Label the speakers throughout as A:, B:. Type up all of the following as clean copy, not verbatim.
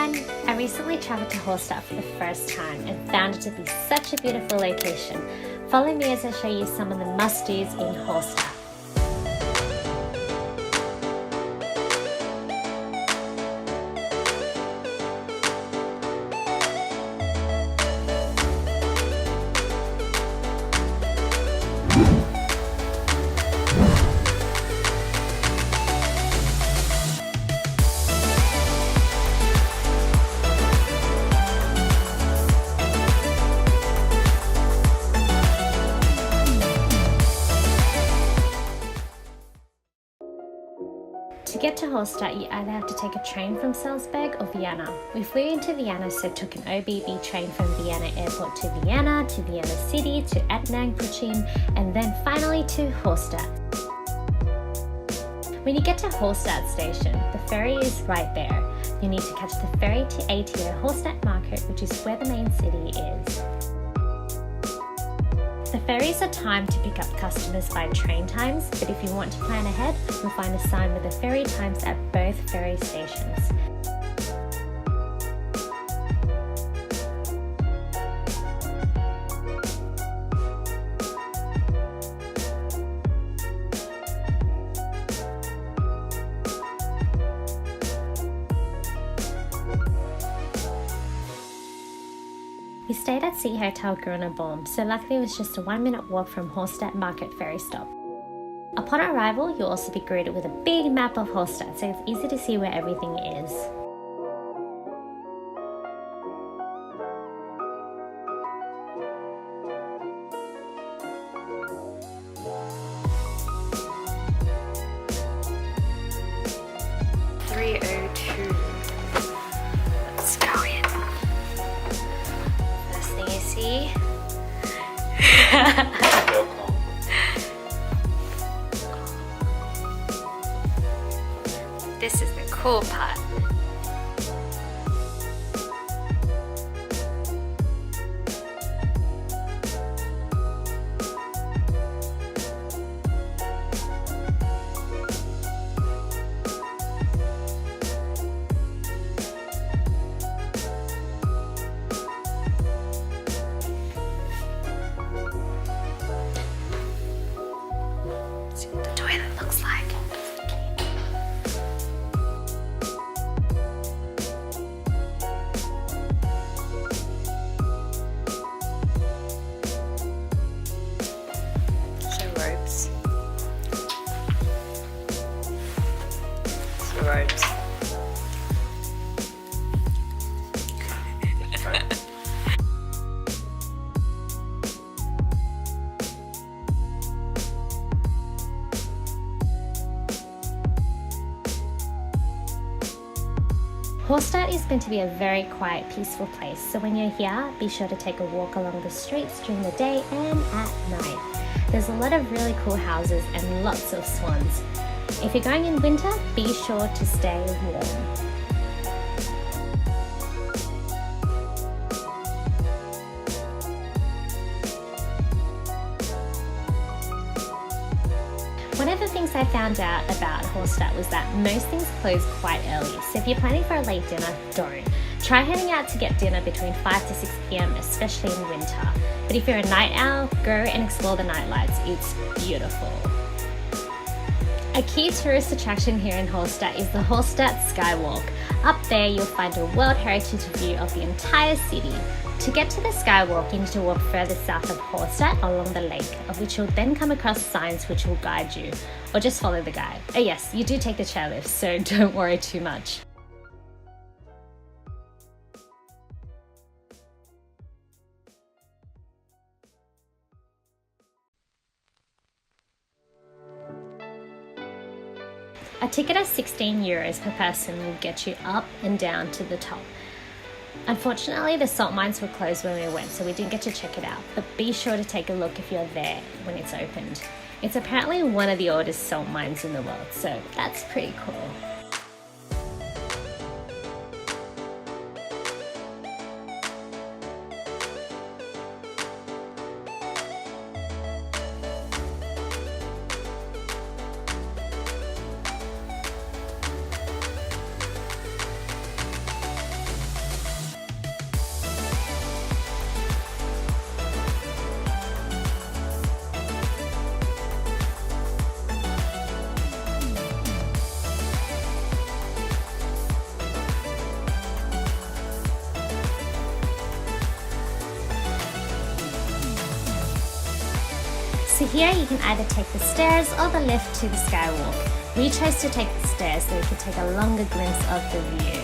A: everyone! I recently travelled to Hallstatt for the first time and found it to be such a beautiful location. Follow me as I show you some of the must-dos in Hallstatt. To get to Hallstatt, you either have to take a train from Salzburg or Vienna. We flew into Vienna, so took an OBB train from Vienna Airport to Vienna City, to Etnang, Puchin, and then finally to Hallstatt. When you get to Hallstatt station, the ferry is right there. You need to catch the ferry to ATO Hallstatt Market, which is where the main city is. The ferries are timed to pick up customers by train times, but if you want to plan ahead, you'll find a sign with the ferry times at both ferry stations. We stayed at Sea Hotel Grunebaum, so luckily it was just a 1-minute walk from Hallstatt Market ferry stop. Upon arrival, you'll also be greeted with a big map of Hallstatt, so it's easy to see where everything is. Let's go in. First thing you see. This is the cool part. See what the toilet looks like. Robes. Hallstatt is meant to be a very quiet, peaceful place, so when you're here, be sure to take a walk along the streets during the day and at night. There's a lot of really cool houses and lots of swans. If you're going in winter, be sure to stay warm. One of the things I found out about Hallstatt was that most things close quite early, so if you're planning for a late dinner, don't. Try heading out to get dinner between 5 to 6 p.m, especially in winter. But if you're a night owl, go and explore the nightlights, it's beautiful. A key tourist attraction here in Hallstatt is the Hallstatt Skywalk. Up there you'll find a World Heritage view of the entire city. To get to the Skywalk, you need to walk further south of Hallstatt along the lake, of which you'll then come across signs which will guide you, or just follow the guide. Oh yes, you do take the chairlift, so don't worry too much. A ticket of €16 per person will get you up and down to the top. Unfortunately, the salt mines were closed when we went, so we didn't get to check it out, but be sure to take a look if you're there when it's opened. It's apparently one of the oldest salt mines in the world, so that's pretty cool. So here you can either take the stairs or the lift to the Skywalk. We chose to take the stairs so we could take a longer glimpse of the view.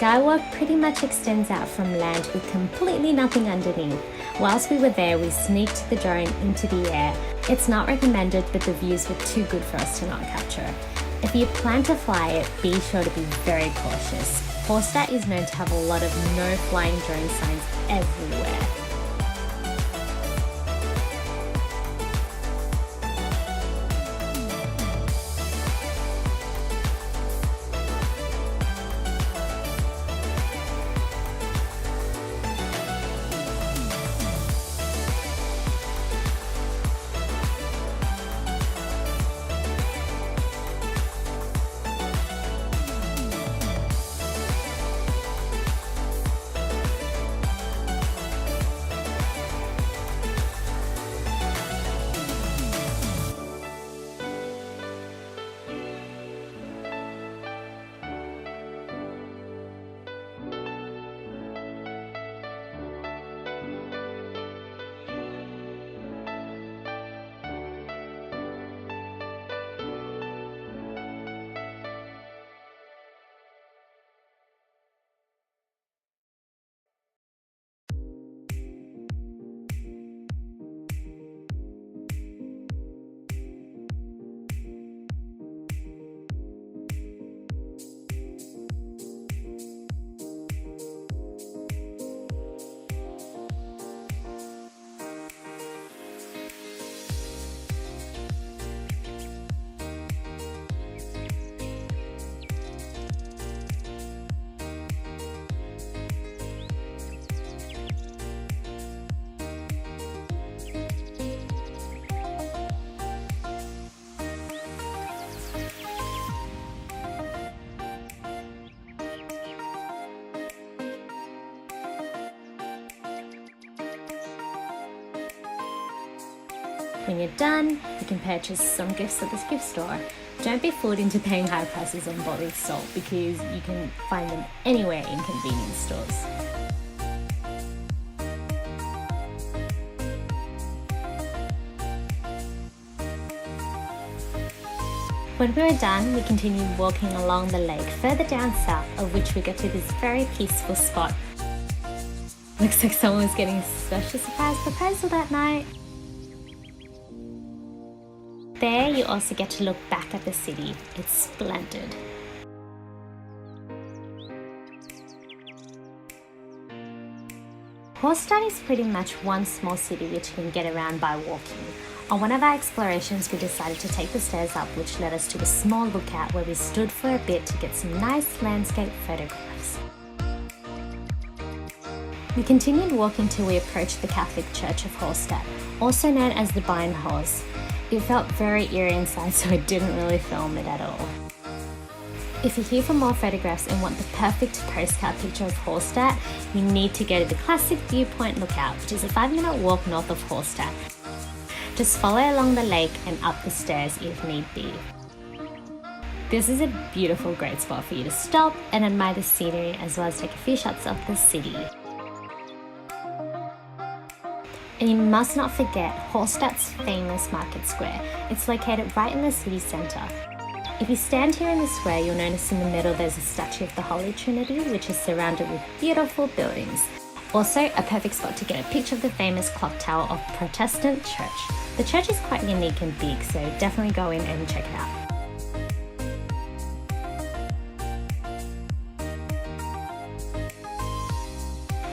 A: Skywalk pretty much extends out from land with completely nothing underneath. Whilst we were there, we sneaked the drone into the air. It's not recommended, but the views were too good for us to not capture. If you plan to fly it, be sure to be very cautious. Hallstatt is known to have a lot of no flying drone signs everywhere. When you're done, you can purchase some gifts at this gift store. Don't be fooled into paying high prices on bottled salt because you can find them anywhere in convenience stores. When we were done, we continued walking along the lake further down south, of which we got to this very peaceful spot. Looks like someone was getting a special surprise proposal that night. There you also get to look back at the city. It's splendid. Hallstatt is pretty much one small city which you can get around by walking. On one of our explorations, we decided to take the stairs up, which led us to a small lookout where we stood for a bit to get some nice landscape photographs. We continued walking till we approached the Catholic Church of Hallstatt, also known as the Beinhaus. It felt very eerie inside, so I didn't really film it at all. If you're here for more photographs and want the perfect postcard picture of Hallstatt, you need to go to the classic viewpoint lookout, which is a 5-minute walk north of Hallstatt. Just follow along the lake and up the stairs if need be. This is a beautiful, great spot for you to stop and admire the scenery as well as take a few shots of the city. And you must not forget Hallstatt's famous market square. It's located right in the city centre. If you stand here in the square, you'll notice in the middle there's a statue of the Holy Trinity, which is surrounded with beautiful buildings. Also, a perfect spot to get a picture of the famous clock tower of Protestant Church. The church is quite unique and big, so definitely go in and check it out.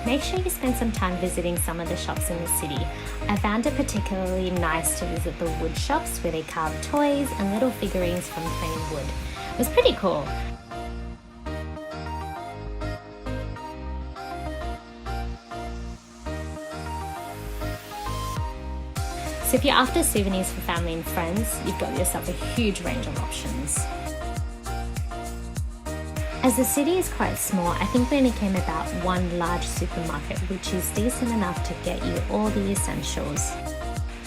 A: Make sure you spend some time visiting some of the shops in the city. I found it particularly nice to visit the wood shops where they carve toys and little figurines from plain wood. It was pretty cool. So if you're after souvenirs for family and friends, you've got yourself a huge range of options. As the city is quite small, I think we only came about one large supermarket, which is decent enough to get you all the essentials.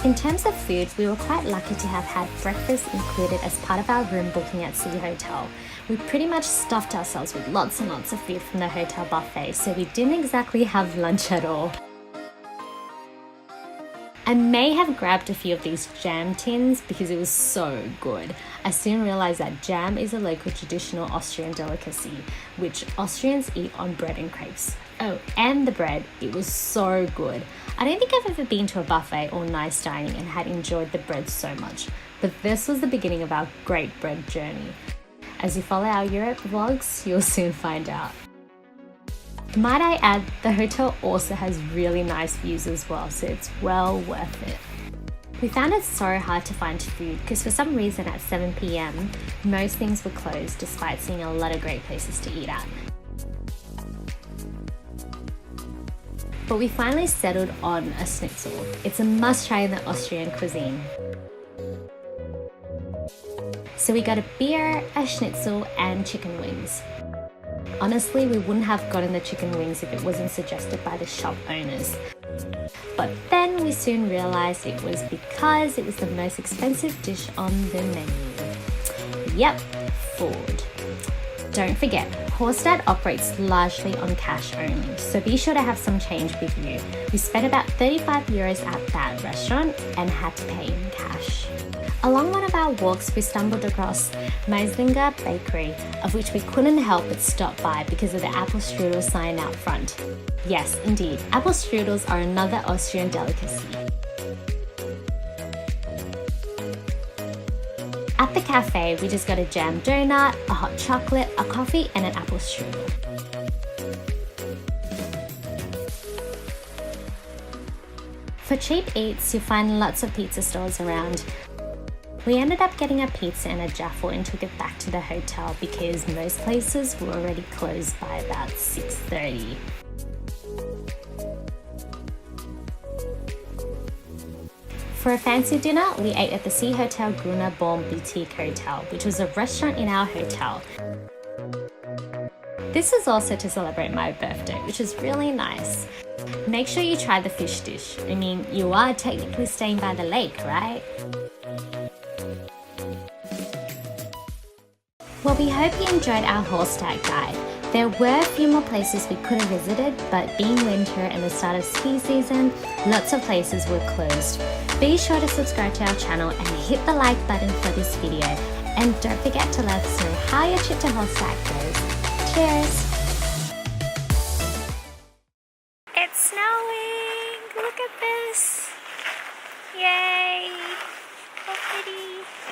A: In terms of food, we were quite lucky to have had breakfast included as part of our room booking at City Hotel. We pretty much stuffed ourselves with lots and lots of food from the hotel buffet, so we didn't exactly have lunch at all. I may have grabbed a few of these jam tins because it was so good. I soon realized that jam is a local traditional Austrian delicacy, which Austrians eat on bread and crepes. Oh, and the bread, it was so good. I don't think I've ever been to a buffet or nice dining and had enjoyed the bread so much, but this was the beginning of our great bread journey. As you follow our Europe vlogs, you'll soon find out. Might I add, the hotel also has really nice views as well, so it's well worth it. We found it so hard to find food because for some reason at 7 p.m, most things were closed despite seeing a lot of great places to eat at. But we finally settled on a schnitzel. It's a must try in the Austrian cuisine. So we got a beer, a schnitzel, and chicken wings. Honestly, we wouldn't have gotten the chicken wings if it wasn't suggested by the shop owners. But then we soon realized it was because it was the most expensive dish on the menu. Yep, food. Don't forget, Hallstatt operates largely on cash only, so be sure to have some change with you. We spent about 35 euros at that restaurant and had to pay in cash. Along one of our walks, we stumbled across Meislinger Bakery, of which we couldn't help but stop by because of the apple strudel sign out front. Yes, indeed, apple strudels are another Austrian delicacy. At the cafe, we just got a jam donut, a hot chocolate, a coffee, and an apple strudel. For cheap eats, you'll find lots of pizza stores around. We ended up getting a pizza and a jaffle and took it back to the hotel because most places were already closed by about 6:30. For a fancy dinner, we ate at the Sea Hotel Gruner Baum Boutique Hotel, which was a restaurant in our hotel. This is also to celebrate my birthday, which is really nice. Make sure you try the fish dish. I mean, you are technically staying by the lake, right? Well, we hope you enjoyed our Hallstatt guide. There were a few more places we could have visited, but being winter and the start of ski season, lots of places were closed. Be sure to subscribe to our channel and hit the like button for this video. And don't forget to let us know how your trip to Hallstatt goes.